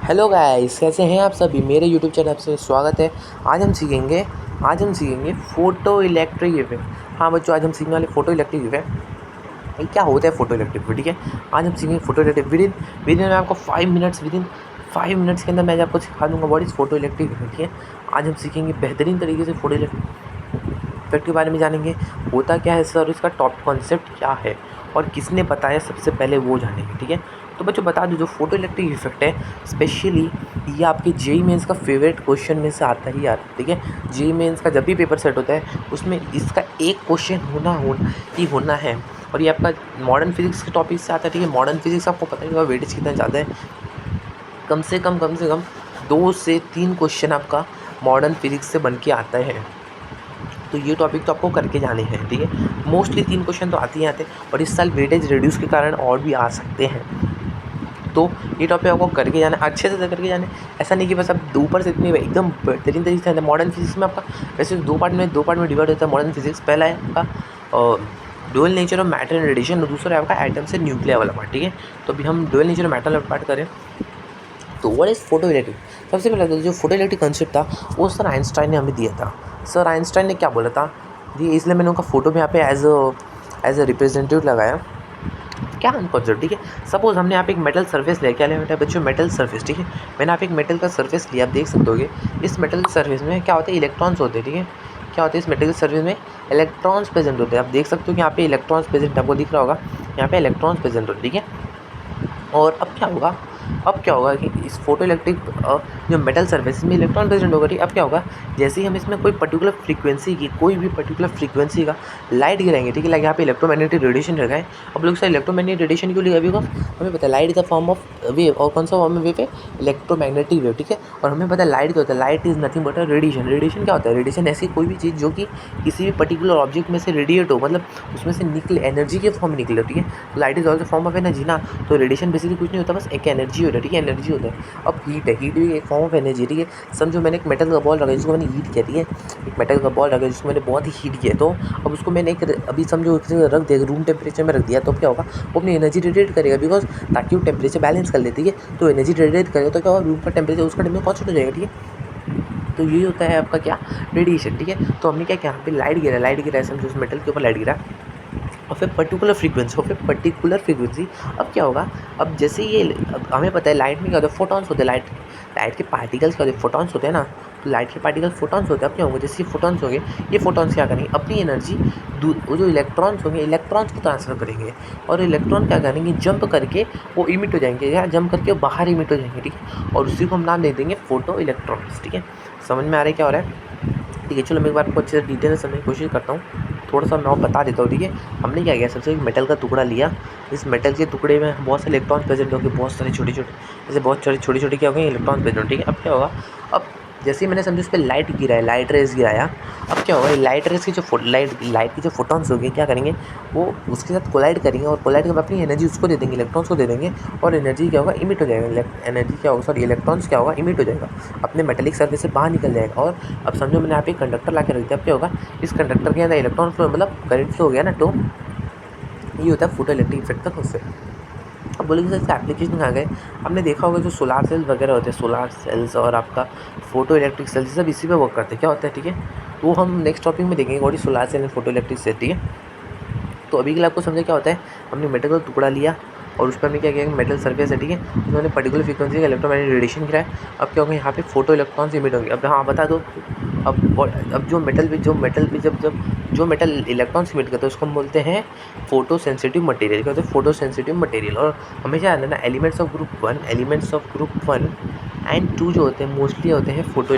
Hello guys, कैसे हैं आप सभी। मेरे यूट्यूब चैनल से स्वागत है। आज हम सीखेंगे फ़ोटो इलेक्ट्रिक इफेक्ट। हाँ बच्चों, आज हम सीखने वाले फ़ोटो इलेक्ट्रिक इफेक्ट। ये क्या होता है फ़ोटो इलेक्ट्रिक इफेक्ट, ठीक है। आज हम सीखेंगे फ़ोटो इलेक्ट्रिक विदिन मैं आपको 5 मिनट्स के अंदर मैं आपको सिखा दूंगा what is photo electric effect, ठीक है। आज हम सीखेंगे बेहतरीन तरीके से फ़ोटो इलेक्ट्रिक इफेक्ट के बारे में जानेंगे। होता क्या है सर, इसका टॉप कॉन्सेप्ट क्या है और किसने बताया सबसे पहले वो जानेंगे, ठीक है। तो बच्चों बता दूं, जो फोटो इलेक्ट्रिक इफेक्ट है स्पेशली ये आपके जेई मेंस का फेवरेट क्वेश्चन में से आता ही आता है, ठीक है। जेई मेंस का जब भी पेपर सेट होता है उसमें इसका एक क्वेश्चन होना है। और ये आपका मॉडर्न फिजिक्स के टॉपिक से आता है, ठीक है। मॉडर्न फिजिक्स आपको पता ही होगा वेटेज कितना ज़्यादा है। कम से कम 2 से 3 क्वेश्चन आपका मॉडर्न फिजिक्स से बन के आता है। तो ये टॉपिक तो आपको करके जाने हैं, ठीक है। मोस्टली 3 क्वेश्चन तो आते ही आते हैं और इस साल वेटेज रिड्यूस के कारण और भी आ सकते हैं। तो ये टॉपिक आपको करके जाना, अच्छे से करके जाना। ऐसा नहीं कि बस आप ऊपर से इतनी एकदम बेहतरीन तरीके से। मॉडर्न फिजिक्स में आपका वैसे दो पार्ट में डिवाइड होता है मॉडर्न फिजिक्स। पहला है आपका dual nature of matter and radiation और दूसरा है आपका एटम से न्यूक्लियर वाला पार्ट, ठीक है। तो अभी हम ड्यूअल नेचर ऑफ मैटर वाला पार्ट करें तो व्हाट इज़ फोटो इलेक्ट्रिक। सबसे पहले जो फोटो इलेक्ट्रिक कंसेप्ट था वो सर आइंस्टाइन ने हमें दिया था। सर आइंस्टाइन ने क्या बोला था जी, इसलिए मैंने उनका फ़ोटो भी यहाँ पे एज अ रिप्रेजेंटेटिव लगाया। क्या कॉन्सेप्ट, ठीक है। सपोज हमने यहाँ पे एक मेटल सर्फेस लिया। क्या लिया बेटा बच्चों, मेटल सर्फेस, ठीक है। मैंने यहाँ पे एक मेटल का सर्फेस लिया, आप देख सकते होगे। इस मेटल सर्फेस में क्या होता है, इलेक्ट्रॉन्स होते हैं, ठीक है। क्या होता है इस मेटल सर्फेस में, इलेक्ट्रॉन्स प्रेजेंट होते हैं। आप देख सकते हो कि यहाँ पे इलेक्ट्रॉन्स प्रेजेंट आपको दिख रहा होगा, यहाँ पे इलेक्ट्रॉन्स प्रेजेंट होते हैं, ठीक है। और अब क्या होगा कि इस फोटो इलेक्ट्रिक जो मेटल सर्फेस में इलेक्ट्रॉन प्रेजेंट होगा, ठीक। अब क्या होगा, जैसे ही हम इसमें कोई भी पर्टिकुलर फ्रीक्वेंसी का लाइट गिराएंगे, ठीक है। लाइक यहाँ पे इलेक्ट्रोमैग्नेटिक रेडिएशन लगाए। अब लोग सर इलेक्ट्रोमैग्नेटिक रेडिएशन क्यों लिखा, बिकॉज हमें पता है light is the form of wave. और कौन सा फॉर्म ऑफ वेव है, इलेक्ट्रोमैग्नेटिक वेव, ठीक है। और हमें पता है लाइट क्या होता है, light is nothing but radiation. Radiation क्या होता है, रेडिएशन ऐसी कोई भी चीज़ जो कि किसी भी पर्टिकुलर ऑब्जेक्ट में से रेडिएट हो, मतलब उसमें से निकले, एनर्जी के फॉर्म में निकले, ठीक है। Light is also form of energy ना। तो रेडिएशन बेसिकली कुछ नहीं होता, बस एक एनर्जी होता है, ठीक है। एनर्जी होता है। अब हीट है, हीट भी एक फॉर्म ऑफ एनर्जी, ठीक है। समझो मैंने एक मेटल का बॉल रखा जिसको मैंने हीट किया, ठीक है। एक मेटल का बॉल रखा जिसको मैंने बहुत ही हीट किया, तो अब उसको मैंने एक अभी समझो रख दिया, रूम टेम्परेचर में रख दिया, तो क्या होगा, वो अपनी एनर्जी रेडिएट करेगा, बिकॉज ताकि वो टेम्परेचर बैलेंस कर ले, ठीक है। तो एनर्जी रेडिएट करेगा तो क्या होगा, रूम का टेम्परेचर उसका टेम्परेचर कॉन्स्टेंट हो जाएगा, ठीक है। तो यही होता है आपका क्या, रेडिएशन, ठीक है। तो हमने क्या किया, यहाँ पे लाइट गिरा है, समझो उस मेटल के ऊपर लाइट गिरा और फिर पर्टिकुलर फ्रीक्वेंसी। अब क्या होगा, अब जैसे ये अब हमें पता है लाइट में क्या होता है, फोटॉन्स होते हैं। लाइट के पार्टिकल्स क्या होते हैं, फोटॉन्स होते हैं ना। तो लाइट के पार्टिकल फोटॉन्स होते हैं। अब क्या होंगे, जैसे ये फोटॉन्स होंगे, ये फोटॉन्स क्या करेंगे, अपनी एनर्जी वो जो इलेक्ट्रॉन्स होंगे, इलेक्ट्रॉन्स को ट्रांसफर करेंगे। और इलेक्ट्रॉन क्या करेंगे, जंप करके वो इमिट हो जाएंगे, या जंप करके बाहर इमिट हो जाएंगे, ठीक है। और उसी को हम नाम दे देंगे फोटो इलेक्ट्रॉन्स, ठीक है। समझ में आ रहा है क्या हो रहा है, ठीक है। चलो मैं एक बार आपको अच्छे से डिटेल से समझने की कोशिश करता हूँ। थोड़ा सा मैं और बता देता हूँ, ठीक है। हमने क्या किया, सबसे एक मेटल का टुकड़ा लिया। इस मेटल के टुकड़े में बहुत सारे इलेक्ट्रॉन प्रेजेंट होंगे, बहुत सारे छोटे छोटे क्या होंगे, इलेक्ट्रॉन प्रेजेंट, ठीक है। अब क्या होगा, अब जैसे ही मैंने समझो इस पर लाइट रेज गिराया। अब क्या होगा, लाइट रेज की जो लाइट की जो फोटॉन्स होंगे क्या करेंगे, वो उसके साथ कोलाइड करेंगे और कोलाइड कर अपनी एनर्जी उसको दे देंगे, इलेक्ट्रॉन्स को दे देंगे। और एनर्जी क्या होगा, इमिट हो जाएगा। एनर्जी क्या होगा, सॉरी इलेक्ट्रॉन्स क्या होगा, इमिट हो जाएगा, अपने मेटेलिक सर्फेस से बाहर निकल जाएगा। और अब समझो मैंने यहाँ पे कंडक्टर ला के रख दिया। अब क्या होगा, इस कंडक्टर के अंदर इलेक्ट्रॉन फ्लो मतलब करंट फ्लो हो गया ना। तो ये होता है फोटो इलेक्ट्रिक इफेक्ट का कॉन्सेप्ट। अब बोलेंगे सर इसका एप्लीकेशन कहाँ गए। हमने देखा होगा जो सोलार सेल्स वगैरह होते हैं, सोलार सेल्स और आपका फोटो इलेक्ट्रिक सेल्स, सब इसी पे वर्क करते हैं। क्या होता है, ठीक है। वो हम नेक्स्ट टॉपिक में देखेंगे, what is solar cell and photo electric cell, ठीक है। तो अभी के लिए आपको समझे क्या होता है, हमने मेटल का टुकड़ा लिया और उस पर हमने क्या किया, मेटल सर्फेस है, ठीक है। उन्होंने पर्टिकुलर फ्रीक्वेंसी का इलेक्ट्रोमैग्नेटिक रेडिएशन गिराया। अब क्या होगा, यहाँ पे फोटो इलेक्ट्रॉन्स इमिट होंगे। अब हाँ बता दो, अब जो मेटल इलेक्ट्रॉन्स इमिट करता है उसको हम बोलते हैं फोटो सेंसिटिव मटेरियल। क्या होता है, फोटो सेंसिटिव मटेरियल। और हमेशा याद रखना, एलिमेंट्स ऑफ ग्रुप 1 एंड 2 जो होते हैं मोस्टली होते हैं फोटो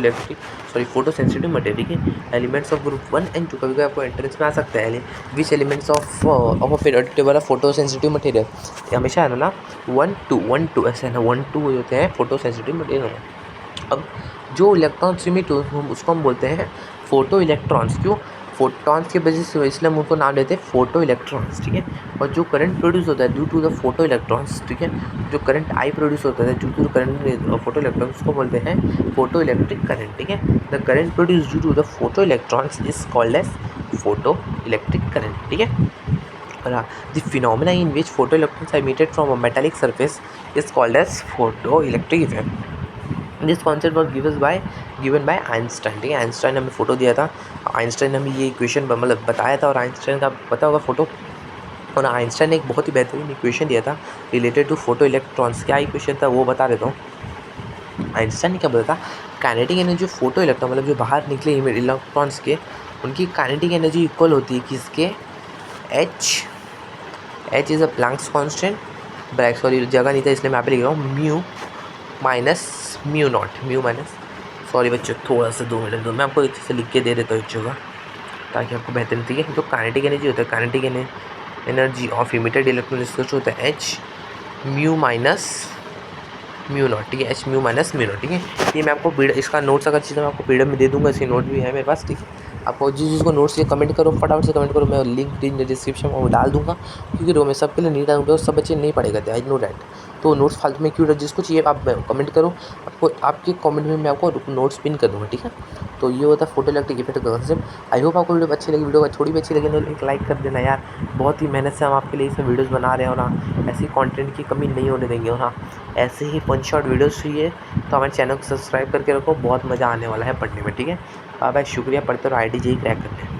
सेंसिटिव मटेरियल, ठीक है। एलिमेंट्स ऑफ ग्रुप 1 एंड 2 कभी आपको एंट्रेंस में आ सकता है, विच elements of a periodic photo sensitive material. हमेशा है ना 1 2 ऐसे है ना, 1 2 होते हैं फोटो सेंसिटिव मटेरियल। अब जो इलेक्ट्रॉन्स इमिट उसको हम बोलते हैं फोटो इलेक्ट्रॉन्स। क्यों, फोटॉन्स की वजह से, इसलिए हम उनको नाम देते हैं फोटो इलेक्ट्रॉन्स, ठीक है। और जो करंट प्रोड्यूस होता है due to the photo electrons, ठीक है, जो करंट आई प्रोड्यूस होता है due to current photo electrons, उसको बोलते हैं फोटो इलेक्ट्रिक करंट, ठीक है। The current produce due to the photo electrons is called as photo electric current, ठीक है। The phenomena in which photoelectrons are emitted from a metallic surface is called as photoelectric effect. This concept was given by Einstein, ठीक है। Einstein ने हमें photo दिया था, Einstein ने हमें ये इक्वेशन मतलब बताया था, और आइंस्टाइन का पता होगा फ़ोटो, और आइंस्टाइन ने एक बहुत ही बेहतरीन इक्वेशन दिया था रिलेटेड टू फोटो इलेक्ट्रॉन्स। क्या इक्वेशन था वो बता देता हूँ। आइंस्टाइन ने क्या बोला था, काइनेटिक एनर्जी फोटो इलेक्ट्रॉन मतलब जो बाहर निकले इलेक्ट्रॉन्स के, उनकी काइनेटिक एनर्जी इक्वल होती है किसके, H is a Planck's constant, ब्रैक सॉरी जगह नहीं था इसलिए मैं यहाँ पे लिख रहा हूँ, mu minus mu naught, mu minus, sorry बच्चों थोड़ा सा 2 मिनट दो, मैं आपको अच्छे से लिख के दे देता हूँ एक जगह ताकि आपको बेहतर ठीक है। तो काइनेटिक एनर्जी होता है, kinetic energy of emitted electron research होता है H mu minus mu naught, ठीक है, H mu minus mu naught, ठीक है। ये मैं आपको इसका नोट्स अगर चीज़ें मैं आपको पीडीएफ में दे दूँगा, इसकी नोट भी है मेरे पास, ठीक है। आपको जिसको नोट्स चाहिए कमेंट करो, फटाफट से कमेंट करो, मैं लिंक इन डिस्क्रिप्शन में वो डाल दूँगा, क्योंकि रो में सबके लिए नहीं डालूँगा, सब बच्चे नहीं पढ़ेगा, आई नो डैट। तो नोट्स फालतू में क्यों, जिसको चाहिए आप कमेंट करो, आपको आपके कमेंट में मैं आपको नोट्स पिन कर दूँगा, ठीक है। तो ये होता है फोटो इलेक्ट्रिक इफेक्ट का कॉन्सेप्ट। आई होप आपको वीडियो अच्छी लगी, वीडियो थोड़ी भी अच्छी लगी तो एक लाइक कर देना यार, बहुत ही मेहनत से हम आपके लिए इसमें वीडियोज़ बना रहे हैं, और हाँ ऐसी कंटेंट की कमी नहीं होने देंगे, और हाँ ऐसे ही 1 शॉट वीडियोज़ चाहिए तो हमारे चैनल को सब्सक्राइब करके रखो, बहुत मज़ा आने वाला है पढ़ने में, ठीक है। बाय बाय, शुक्रिया, पढ़ते रहो, IIT JEE क्रैक करते हैं।